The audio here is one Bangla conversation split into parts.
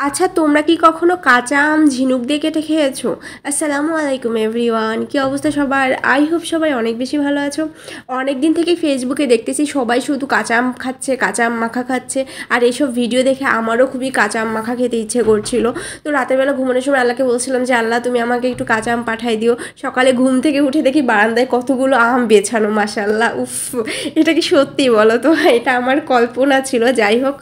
আচ্ছা, তোমরা কি কখনো কাঁচা আম ঝিনুক দিয়ে কেটে খেয়েছো? আসসালামু আলাইকুম এভরিওয়ান, কী অবস্থা সবার? আই হোপ সবাই অনেক বেশি ভালো আছো। অনেক দিন থেকে ফেসবুকে দেখতেছি সবাই শুধু কাঁচা আম খাচ্ছে, কাঁচা আম মাখা খাচ্ছে। আর এইসব ভিডিও দেখে আমারও খুবই কাঁচা আম মাখা খেতে ইচ্ছে করছিল। তো রাতের বেলা ঘুমানোর সময় আল্লাহকে বলছিলাম যে আল্লাহ তুমি আমাকে একটু কাঁচা আম পাঠাই দিও। সকালে ঘুম থেকে উঠে দেখি বারান্দায় কতগুলো আম বেছানো, মাশাল্লাহ। উফ, এটা কি সত্যি বলো তো? এটা আমার কল্পনা ছিল। যাই হোক,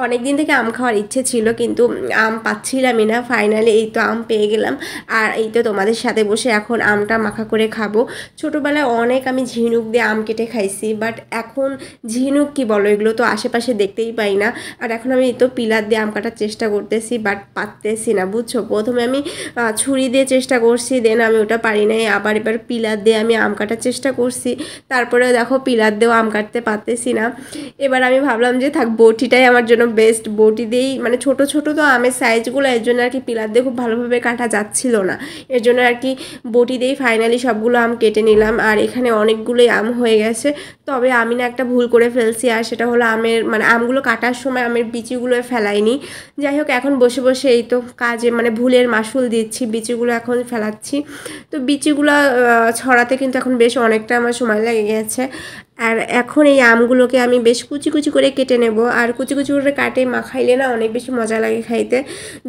অনেক দিন থেকে আম খাওয়ার ইচ্ছে ছিল, কিন্তু আম পাচ্ছিলামই না। ফাইনালি এই তো আম পেয়ে গেলাম, আর এই তো তোমাদের সাথে বসে এখন আমটা মাখা করে খাবো। ছোটোবেলায় অনেক আমি ঝিনুক দিয়ে আম কেটে খাইছি, বাট এখন ঝিনুক কি বলো, এগুলো তো আশেপাশে দেখতেই পাই না। আর এখন আমি এই তো পিলার দিয়ে আম কাটার চেষ্টা করতেছি, বাট পারতেছি না, বুঝছো। প্রথমে আমি ছুরি দিয়ে চেষ্টা করছি, দেন আমি ওটা পারি নাই। আবার এবার পিলার দিয়ে আমি আম কাটার চেষ্টা করছি, তারপরে দেখো পিলার দিয়েও আম কাটতে পারতেছি না। এবার আমি ভাবলাম যে থাক, বটিটাই আমার জন্য বেস্ট। বটি দিয়েই, মানে ছোট ছোট তো আমের সাইজগুলো, এর জন্য আর কি পিলার দিয়ে খুব ভালোভাবে কাটা যাচ্ছিল না। এর জন্য আর কি বটি দিয়েই ফাইনালি সবগুলো আম কেটে নিলাম। আর এখানে অনেকগুলোই আম হয়ে গেছে। তবে আমি না একটা ভুল করে ফেলছি, আর সেটা হলো আমের, মানে আমগুলো কাটার সময় আমের বিচিগুলো ফেলাইনি। যাই হোক, এখন বসে বসে এই তো কাজে, মানে ভুলের মাসুল দিচ্ছি, বিচিগুলো এখন ফেলাচ্ছি। তো বিচিগুলো ছড়াতে কিন্তু এখন বেশ অনেকটা আমার সময় লেগে গেছে। আর এখন এই আমগুলোকে আমি বেশ কুচি কুচি করে কেটে নেব। আর কুচি কুচি করে কাটে মাখাইলে না অনেক বেশি মজা লাগে খাইতে,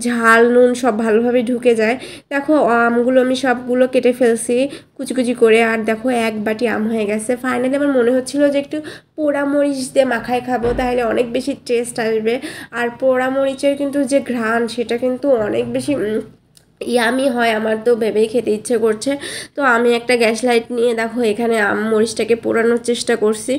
ঝাল নুন সব ভালোভাবে ঢুকে যায়। দেখো, আমগুলো আমি সবগুলো কেটে ফেলছি কুচি কুচি করে। আর দেখো, এক বাটি আম হয়ে গেছে। ফাইনালি আমার মনে হচ্ছিল যে একটু পোড়া মরিচ দিয়ে মাখায় খাবো, তাহলে অনেক বেশি টেস্ট আসবে। আর পোড়া মরিচের কিন্তু যে ঘ্রাণ, সেটা কিন্তু অনেক বেশি ইয়ামি হয়। আমার তো ভেবেই খেতে ইচ্ছে করছে। তো আমি একটা গ্যাস লাইট নিয়ে দেখো এখানে মরিচটাকে পোড়ানোর চেষ্টা করছি।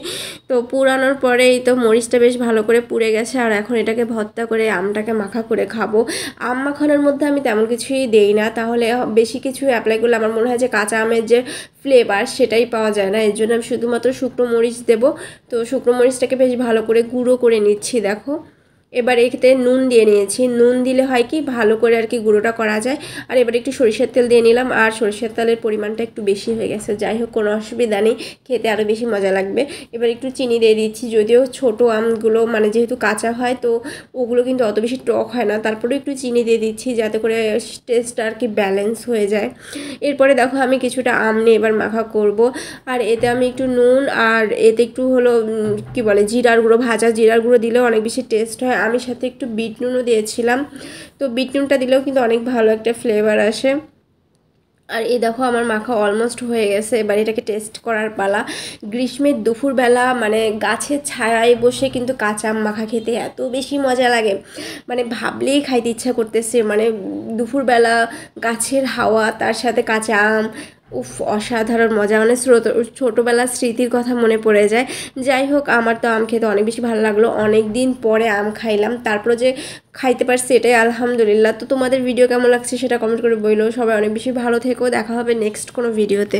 তো পোড়ানোর পরেই তো মরিচটা বেশ ভালো করে পুড়ে গেছে। আর এখন এটাকে ভর্তা করে আমটাকে মাখা করে খাবো। আম মাখানোর মধ্যে আমি তেমন কিছুই দেই না, তাহলে বেশি কিছু অ্যাপ্লাই করলে আমার মনে হয় যে কাঁচা আমের যে ফ্লেভার সেটাই পাওয়া যায় না। এর জন্য আমি শুধুমাত্র শুকনো মরিচ দেবো। তো শুকনো মরিচটাকে বেশ ভালো করে গুঁড়ো করে নিচ্ছি দেখো। এবার এতে নুন দিয়ে নিয়েছি। নুন দিলে হয় কি, ভালো করে আর কি গুঁড়োটা করা যায়। আর এবার একটু সরিষার তেল দিয়ে নিলাম, আর সরিষার তেলের পরিমাণটা একটু বেশি হয়ে গেছে। যাই হোক, কোনো অসুবিধা নেই, খেতে আরও বেশি মজা লাগবে। এবার একটু চিনি দিয়ে দিচ্ছি, যদিও ছোটো আমগুলো মানে যেহেতু কাঁচা হয়, তো ওগুলো কিন্তু অত বেশি টক হয় না। তারপরে একটু চিনি দিয়ে দিচ্ছি যাতে করে টেস্টটা আর কি ব্যালেন্স হয়ে যায়। এরপরে দেখো আমি কিছুটা আম নিয়ে এবার মাখা করব। আর এতে আমি একটু নুন, আর এতে একটু হলো কি বলে, জিরার গুঁড়ো, ভাজা জিরার গুঁড়ো দিলেও অনেক বেশি টেস্ট হয়। আমি সাথে একটু বিট নুনও দিয়েছিলাম। তো বিট নুনটা দিলেও কিন্তু অনেক ভালো একটা ফ্লেভার আসে। আর এই দেখো আমার মাখা অলমোস্ট হয়ে গেছে। এবার এটাকে টেস্ট করার পালা। গ্রীষ্মের দুপুরবেলা মানে গাছের ছায়ায় বসে কিন্তু কাঁচা আম মাখা খেতে এত বেশি মজা লাগে, মানে ভাবলেই খাইতে ইচ্ছা করতেছে। মানে দুপুরবেলা গাছের হাওয়া, তার সাথে কাঁচা আম, উফ, অসাধারণ মজা। মানে ছোটোবেলার স্মৃতির কথা মনে পড়ে যায়। যাই হোক, আমার তো আম খেতে অনেক বেশি ভালো লাগলো। অনেক দিন পরে আম খাইলাম, তারপরে যে খাইতে পারছি এটাই আলহামদুলিল্লাহ। তো তোমাদের ভিডিও কেমন লাগছে সেটা কমেন্ট করে বললো। সবাই অনেক বেশি ভালো থেকো, দেখা হবে নেক্সট কোনো ভিডিওতে।